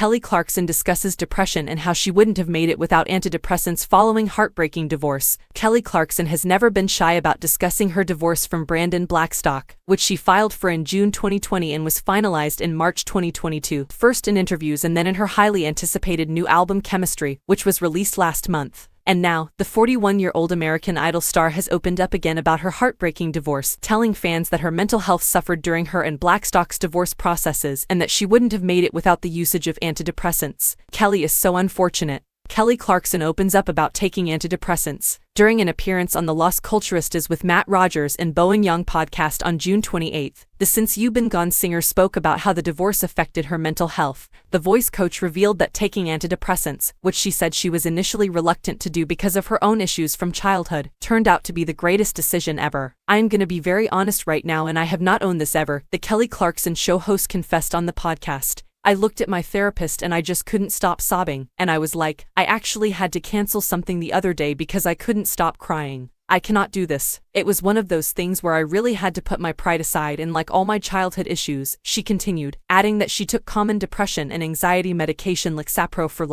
Kelly Clarkson discusses depression and how she wouldn't have made it without antidepressants following heartbreaking divorce. Kelly Clarkson has never been shy about discussing her divorce from Brandon Blackstock, which she filed for in June 2020 and was finalized in March 2022, first in interviews and then in her highly anticipated new album Chemistry, which was released last month. And now, the 41-year-old American Idol star has opened up again about her heartbreaking divorce, telling fans that her mental health suffered during her and Blackstock's divorce processes and that she wouldn't have made it without the usage of antidepressants. Kelly is so unfortunate. Kelly Clarkson opens up about taking antidepressants during an appearance on the Las Culturistas with Matt Rogers and Bowen Young podcast on June 28. The Since You've Been Gone singer spoke about how the divorce affected her mental health. The voice coach revealed that taking antidepressants, which she said she was initially reluctant to do because of her own issues from childhood, turned out to be the greatest decision ever. "I'm gonna be very honest right now, and I have not owned this ever," the Kelly Clarkson show host confessed on the podcast. "I looked at my therapist and I just couldn't stop sobbing, and I was like, I actually had to cancel something the other day because I couldn't stop crying. I cannot do this. It was one of those things where I really had to put my pride aside and like all my childhood issues," she continued, adding that she took common depression and anxiety medication Lexapro for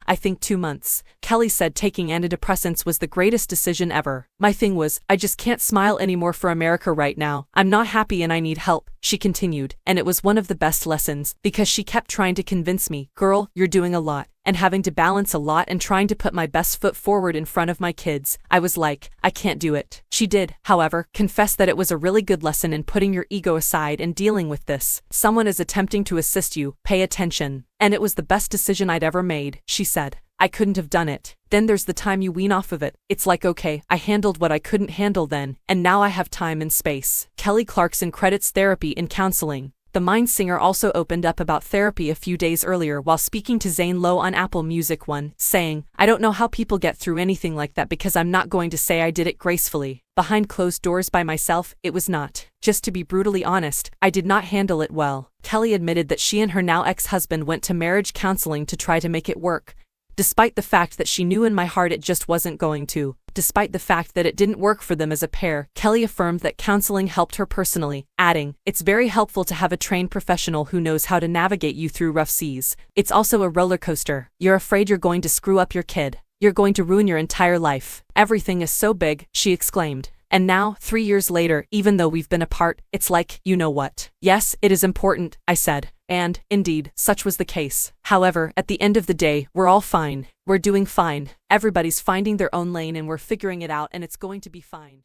I think 2 months. Kelly said taking antidepressants was the greatest decision ever. "My thing was, I just can't smile anymore for America right now. I'm not happy and I need help," she continued, and it was one of the best lessons, because she kept trying to convince me, "Girl, you're doing a lot," and having to balance a lot and trying to put my best foot forward in front of my kids. I was like, I can't do it. She did, however, confess that it was a really good lesson in putting your ego aside and dealing with this. "Someone is attempting to assist you, pay attention. And it was the best decision I'd ever made," she said. "I couldn't have done it. Then there's the time you wean off of it. It's like, okay, I handled what I couldn't handle then, and now I have time and space." Kelly Clarkson credits therapy and counseling. The Mind singer also opened up about therapy a few days earlier while speaking to Zane Lowe on Apple Music One, saying, "I don't know how people get through anything like that because I'm not going to say I did it gracefully. Behind closed doors by myself, it was not. Just to be brutally honest, I did not handle it well." Kelly admitted that she and her now ex-husband went to marriage counseling to try to make it work, despite the fact that she knew in my heart it just wasn't going to. Despite the fact that it didn't work for them as a pair, Kelly affirmed that counseling helped her personally, adding, "It's very helpful to have a trained professional who knows how to navigate you through rough seas. It's also a roller coaster. You're afraid you're going to screw up your kid. You're going to ruin your entire life. Everything is so big," she exclaimed. "And now, 3 years later, even though we've been apart, it's like, you know what? Yes, it is important," I said. And, indeed, such was the case. However, at the end of the day, we're all fine. We're doing fine. Everybody's finding their own lane and we're figuring it out, and it's going to be fine.